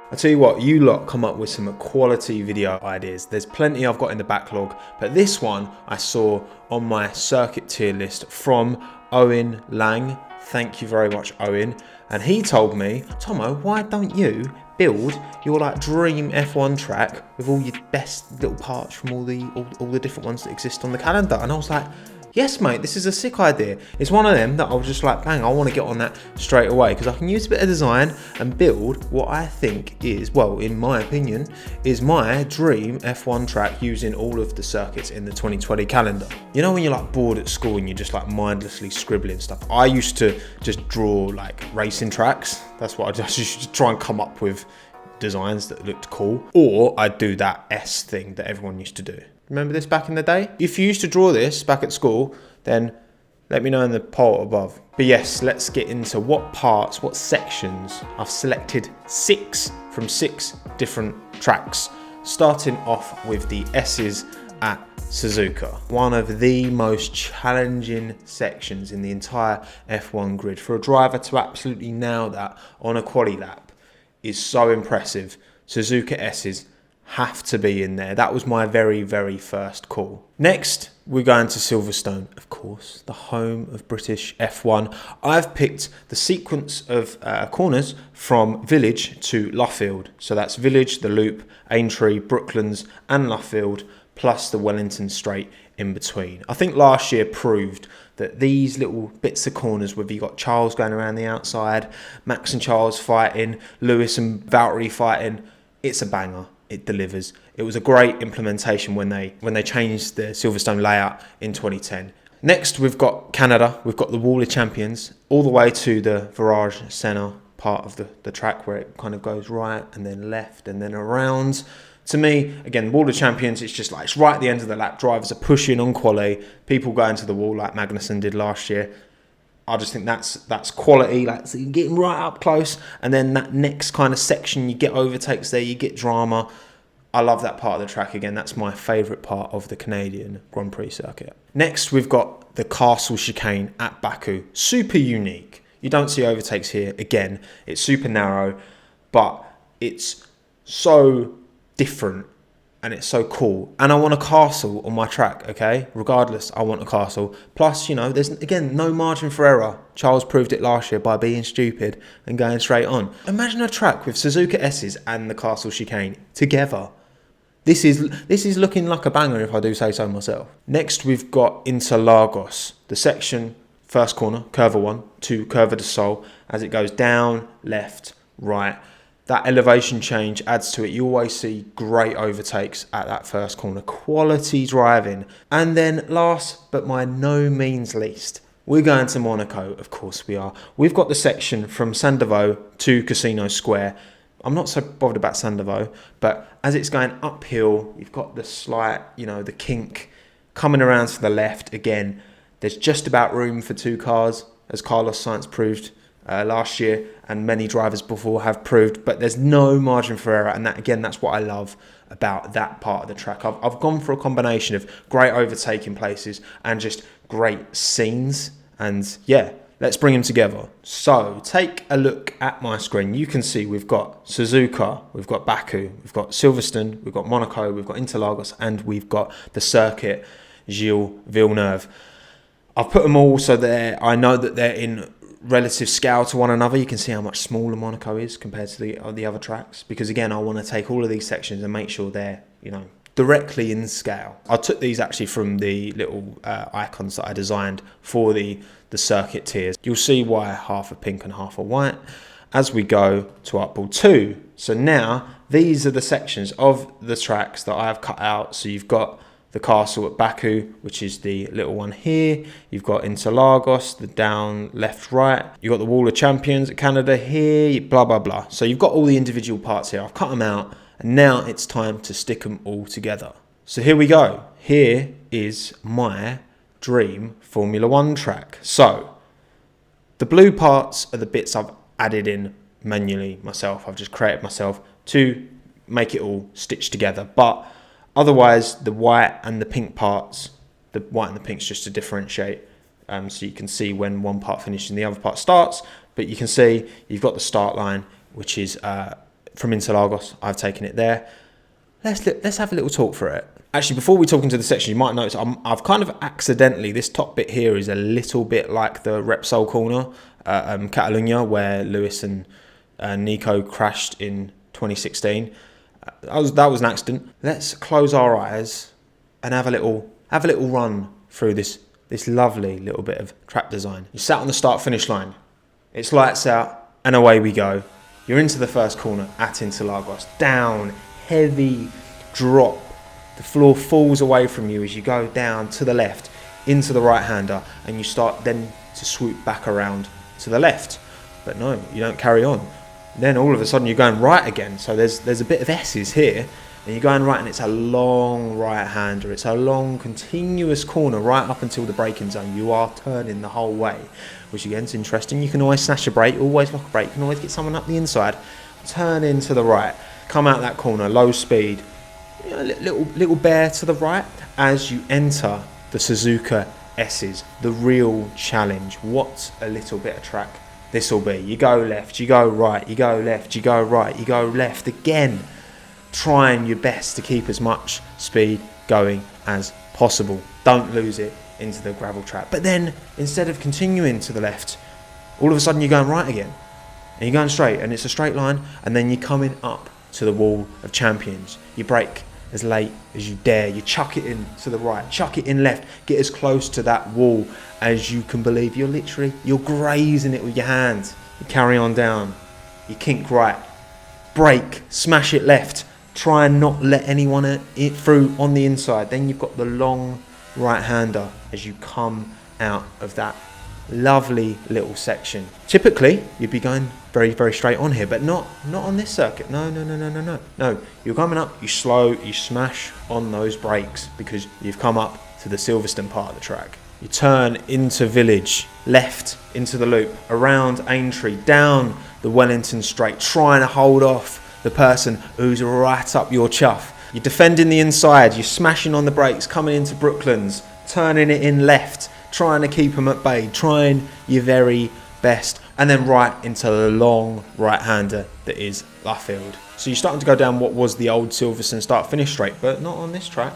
I tell you what, you lot come up with some quality video ideas. There's plenty I've got in the backlog, but this one I saw on my circuit tier list from Owen Lang. Thank you very much, Owen. And he told me, Tommo, why don't you build your like dream F1 track with all your best little parts from all the different ones that exist on the calendar? And I was like, yes, mate, this is a sick idea. It's one of them that I was just like, bang, I want to get on that straight away because I can use a bit of design and build what I think is, well, in my opinion, is my dream F1 track using all of the circuits in the 2020 calendar. You know when you're like bored at school and you're just like mindlessly scribbling stuff? I used to just draw like racing tracks. That's what I just used to try and come up with designs that looked cool. Or I'd do that S thing that everyone used to do. Remember this back in the day? If you used to draw this back at school, then let me know in the poll above. But yes, let's get into what parts, what sections. I've selected 6 from 6 different tracks, starting off with the S's at Suzuka. One of the most challenging sections in the entire F1 grid. For a driver to absolutely nail that on a quali lap is so impressive. Suzuka S's have to be in there. That was my very, very first call. Next, we're going to Silverstone, of course, the home of British F1. I've picked the sequence of corners from Village to Luffield. So that's Village, the Loop, Aintree, Brooklands and Luffield, plus the Wellington Straight in between. I think last year proved that these little bits of corners, whether you got Charles going around the outside, Max and Charles fighting, Lewis and Valtteri fighting, it's a banger. It delivers. It was a great implementation when they changed the Silverstone layout in 2010. Next, we've got Canada. We've got the Wall of Champions, all the way to the Virage Senna part of the track where it kind of goes right and then left and then around. To me, again, Wall of Champions, it's just like, it's right at the end of the lap. Drivers are pushing on quali. People go into the wall like Magnussen did last year. I just think that's quality, like so you're getting right up close, and then that next kind of section, you get overtakes there, you get drama. I love that part of the track. Again, that's my favourite part of the Canadian Grand Prix circuit. Next, we've got the Castle Chicane at Baku. Super unique. You don't see overtakes here. Again, it's super narrow, but it's so different. And it's so cool. And I want a castle on my track, okay? Regardless, I want a castle. Plus, you know, there's, again, no margin for error. Charles proved it last year by being stupid and going straight on. Imagine a track with Suzuka S's and the Castle Chicane together. This is looking like a banger if I do say so myself. Next, we've got Interlagos. The section, first corner, Curva 1 to Curva de Sol, as it goes down, left, right. That elevation change adds to it. You always see great overtakes at that first corner. Quality driving. And then last, but by no means least, we're going to Monaco. Of course we are. We've got the section from Sandovo to Casino Square. I'm not so bothered about Sandovo, but as it's going uphill, you've got the slight, you know, the kink coming around to the left. Again, there's just about room for 2 cars, as Carlos Sainz proved last year, and many drivers before have proved, but there's no margin for error, and that, again, that's what I love about that part of the track. I've gone for a combination of great overtaking places and just great scenes, and yeah, let's bring them together. So take a look at my screen. You can see we've got Suzuka, we've got Baku, we've got Silverstone, we've got Monaco, we've got Interlagos, and we've got the circuit Gilles Villeneuve. I've put them all so I know that they're in relative scale to one another. You can see how much smaller Monaco is compared to the other tracks, because again, I want to take all of these sections and make sure they're, you know, directly in scale. I took these actually from the little icons that I designed for the circuit tiers. You'll see why half are pink and half are white as we go to Artball 2. So now these are the sections of the tracks that I have cut out. So you've got the castle at Baku, which is the little one here. You've got Interlagos, the down, left, right. You've got the Wall of Champions at Canada here, blah, blah, blah. So you've got all the individual parts here. I've cut them out, and now it's time to stick them all together. So here we go. Here is my dream Formula One track. So the blue parts are the bits I've added in manually myself. I've just created myself to make it all stitched together. But otherwise, the white and the pink parts, the white and the pink's just to differentiate. So you can see when one part finishes and the other part starts. But you can see you've got the start line, which is from Interlagos. I've taken it there. Let's have a little talk for it. Actually, before we talk into the section, you might notice I've kind of accidentally, this top bit here is a little bit like the Repsol corner, Catalunya, where Lewis and Nico crashed in 2016. That was an accident. Let's close our eyes and have a little run through this lovely little bit of track design. You sat on the start-finish line. It's lights out and away we go. You're into the first corner at Interlagos. Down, heavy drop. The floor falls away from you as you go down to the left into the right-hander, and you start then to swoop back around to the left. But no, you don't carry on. Then all of a sudden you're going right again. So there's a bit of S's here, and you're going right, and it's a long right-hander. It's a long continuous corner right up until the braking zone. You are turning the whole way, which again is interesting. You can always snatch a brake, always lock a brake. You can always get someone up the inside, turn into the right, come out that corner, low speed. Little bear to the right as you enter the Suzuka S's, the real challenge. What a little bit of track this will be. You go left, you go right, you go left, you go right, you go left again, trying your best to keep as much speed going as possible. Don't lose it into the gravel trap. But then instead of continuing to the left, all of a sudden you're going right again, and you're going straight, and it's a straight line, and then you're coming up to the wall of champions. You brake as late as you dare, you chuck it in to the right, chuck it in left, get as close to that wall as you can believe. You're grazing it with your hands. You carry on down, you kink right, brake, smash it left, try and not let anyone through on the inside. Then you've got the long right-hander as you come out of that lovely little section. Typically you'd be going very, very straight on here, but not on this circuit. No, you're coming up, you slow, you smash on those brakes because you've come up to the Silverstone part of the track. You turn into Village, left into the loop, around Aintree, down the Wellington straight, trying to hold off the person who's right up your chuff. You're defending the inside, you're smashing on the brakes, coming into Brooklands, turning it in left, trying to keep them at bay, trying your very best, and then right into the long right-hander that is Luffield. So you're starting to go down what was the old Silverstone start-finish straight, but not on this track.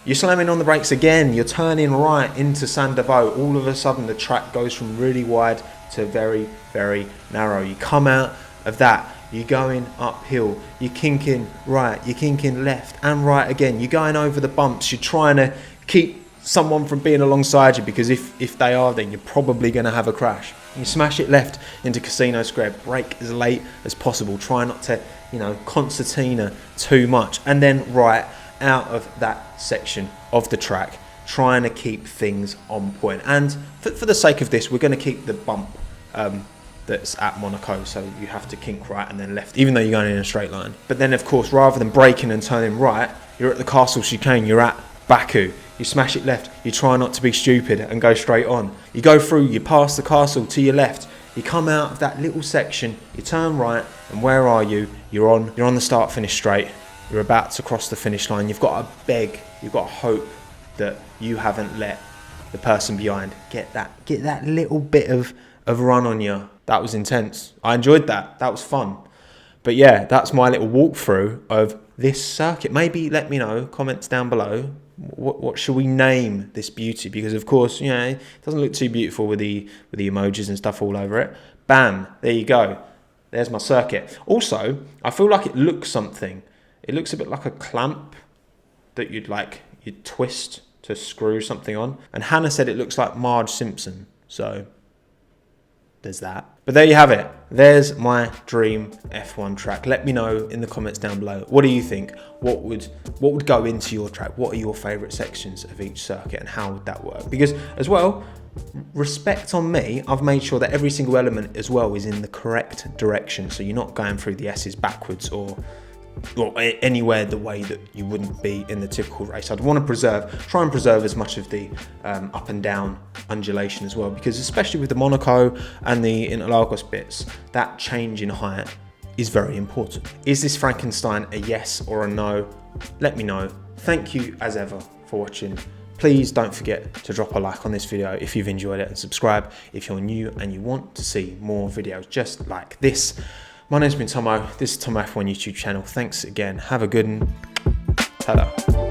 You're slamming on the brakes again, you're turning right into Sandovo. All of a sudden the track goes from really wide to very, very narrow. You come out of that, you're going uphill, you're kinking right, you're kinking left and right again. You're going over the bumps, you're trying to keep someone from being alongside you, because if they are, then you're probably going to have a crash. You smash it left into Casino Square, brake as late as possible, try not to, concertina too much, and then right out of that section of the track, trying to keep things on point. And for the sake of this, we're going to keep the bump that's at Monaco, so you have to kink right and then left, even though you're going in a straight line. But then, of course, rather than braking and turning right, you're at the Castle Chicane, you're at Baku. You smash it left, you try not to be stupid and go straight on. You go through, you pass the castle to your left, you come out of that little section, you turn right, and where are you? You're on the start-finish straight. You're about to cross the finish line. You've got to beg, you've got to hope that you haven't let the person behind get that little bit of run on you. That was intense. I enjoyed that. That was fun. But yeah, that's my little walkthrough of this circuit. Maybe let me know, comments down below. What should we name this beauty? Because of course, it doesn't look too beautiful with the emojis and stuff all over it. Bam, there you go. There's my circuit. Also, I feel like it looks something. It looks a bit like a clamp that you'd twist to screw something on. And Hannah said it looks like Marge Simpson. So there's that. But there you have it. There's my dream F1 track. Let me know in the comments down below. What do you think? What would go into your track? What are your favourite sections of each circuit, and how would that work? Because as well, respect on me, I've made sure that every single element as well is in the correct direction. So you're not going through the S's backwards or anywhere the way that you wouldn't be in the typical race. I'd want to try and preserve as much of the up and down undulation as well, because especially with the Monaco and the Interlagos bits, that change in height is very important. Is this Frankenstein a yes or a no? Let me know. Thank you as ever for watching. Please don't forget to drop a like on this video if you've enjoyed it, and subscribe if you're new and you want to see more videos just like this. My name's been Tommo. This is Tommo F1 YouTube channel. Thanks again. Have a good one. Ta-da.